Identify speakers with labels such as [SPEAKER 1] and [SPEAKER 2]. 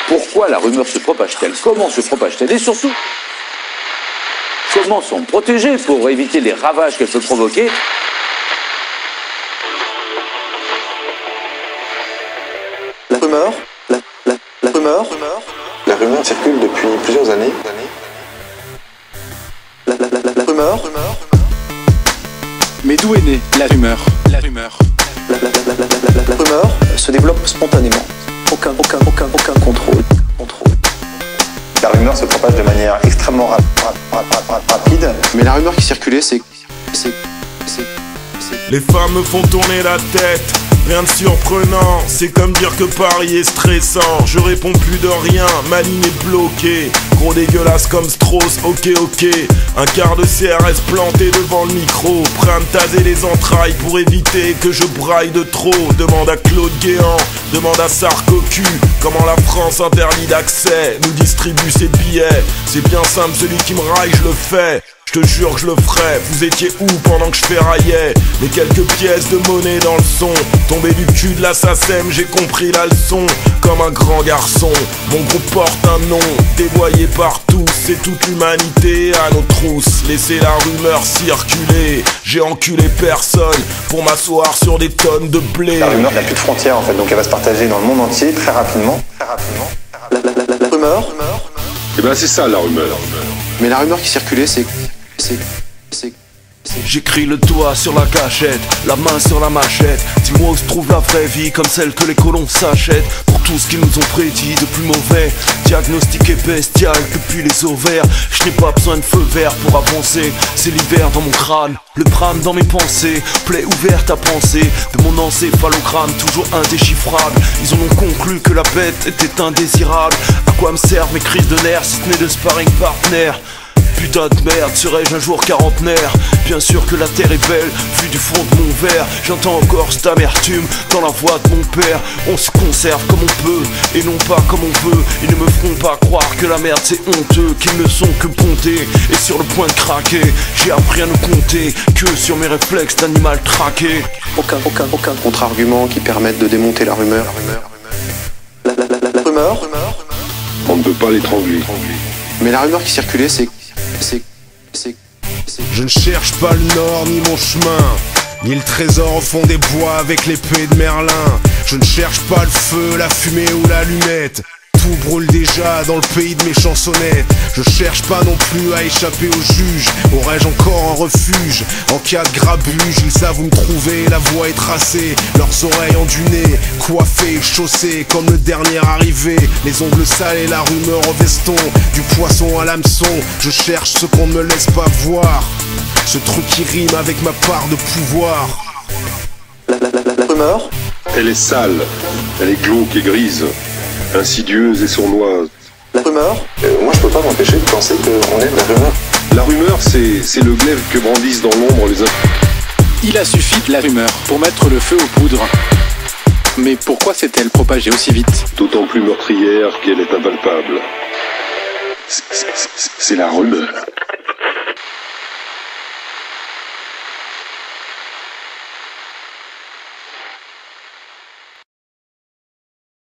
[SPEAKER 1] Pourquoi la rumeur se propage-t-elle? Comment se propage-t-elle? Et surtout, comment s'en protéger pour éviter les ravages qu'elle peut provoquer?
[SPEAKER 2] La rumeur, la rumeur.
[SPEAKER 3] La rumeur circule depuis plusieurs années.
[SPEAKER 2] La rumeur.
[SPEAKER 4] Mais d'où est née la rumeur? La rumeur.
[SPEAKER 2] La rumeur se développe spontanément. Aucun contrôle.
[SPEAKER 3] La rumeur se propage de manière extrêmement rapide.
[SPEAKER 2] Mais la rumeur qui circulait, c'est...
[SPEAKER 5] Les femmes me font tourner la tête, rien de surprenant, c'est comme dire que Paris est stressant. Je réponds plus de rien, ma ligne est bloquée. Gros dégueulasse comme Strauss, ok. Un quart de CRS planté devant le micro, prêt à me taser les entrailles pour éviter que je braille de trop. Demande à Claude Guéant, demande à Sarkozy, comment la France interdit d'accès, nous distribue ses billets. C'est bien simple, celui qui me raille, je le fais. Je te jure que je le ferai, vous étiez où pendant que je ferraillais? Les quelques pièces de monnaie dans le son, tombé du cul de la SACEM, j'ai compris la leçon. Comme un grand garçon, mon groupe porte un nom, dévoyé par tous, c'est toute l'humanité à nos trousses. Laissez la rumeur circuler, j'ai enculé personne pour m'asseoir sur des tonnes de blé.
[SPEAKER 3] La rumeur n'a plus de frontières en fait, donc elle va se partager dans le monde entier très rapidement.
[SPEAKER 2] La rumeur.
[SPEAKER 6] Eh ben c'est ça la rumeur.
[SPEAKER 2] Mais la rumeur qui circulait, c'est...
[SPEAKER 5] J'écris le doigt sur la gâchette, la main sur la machette. Dis-moi où se trouve la vraie vie, comme celle que les colons s'achètent. Pour tout ce qu'ils nous ont prédit de plus mauvais, diagnostiqué bestial depuis les ovaires. Je n'ai pas besoin de feu vert pour avancer. C'est l'hiver dans mon crâne, le drame dans mes pensées. Plaie ouverte à penser de mon encéphalogramme toujours indéchiffrable. Ils en ont conclu que la bête était indésirable. À quoi me servent mes crises de nerfs si ce n'est de sparring partner? Putain de merde, serais-je un jour quarantenaire? Bien sûr que la terre est belle, vue du fond de mon verre. J'entends encore cette amertume dans la voix de mon père. On se conserve comme on peut, et non pas comme on veut. Ils ne me feront pas croire que la merde c'est honteux, qu'ils ne sont que pontés et sur le point de craquer. J'ai appris à ne compter que sur mes réflexes d'animal traqué.
[SPEAKER 2] Aucun contre-argument qui permette de démonter la rumeur. La rumeur.
[SPEAKER 6] On ne peut pas l'étrangler.
[SPEAKER 2] Mais la rumeur qui circulait, c'est...
[SPEAKER 5] Je ne cherche pas le nord ni mon chemin, ni le trésor au fond des bois avec l'épée de Merlin. Je ne cherche pas le feu, la fumée ou l'allumette. Tout brûle déjà dans le pays de mes chansonnettes. Je cherche pas non plus à échapper aux juges. Aurais-je encore un refuge en cas de grabuge? Ils savent où me trouver, la voie est tracée. Leurs oreilles endunées, coiffées, chaussées comme le dernier arrivé. Les ongles sales et la rumeur au veston, du poisson à l'hameçon. Je cherche ce qu'on ne me laisse pas voir, ce truc qui rime avec ma part de pouvoir.
[SPEAKER 2] La rumeur.
[SPEAKER 6] Elle est sale, elle est glauque et grise, insidieuse et sournoise.
[SPEAKER 2] La rumeur.
[SPEAKER 3] Moi je peux pas m'empêcher de penser qu'on est de la rumeur.
[SPEAKER 6] La rumeur c'est le glaive que brandissent dans l'ombre les
[SPEAKER 4] Il a suffi de la rumeur pour mettre le feu aux poudres. Mais pourquoi s'est-elle propagée aussi vite?
[SPEAKER 6] d'autant plus meurtrière qu'elle est impalpable. C'est la rumeur.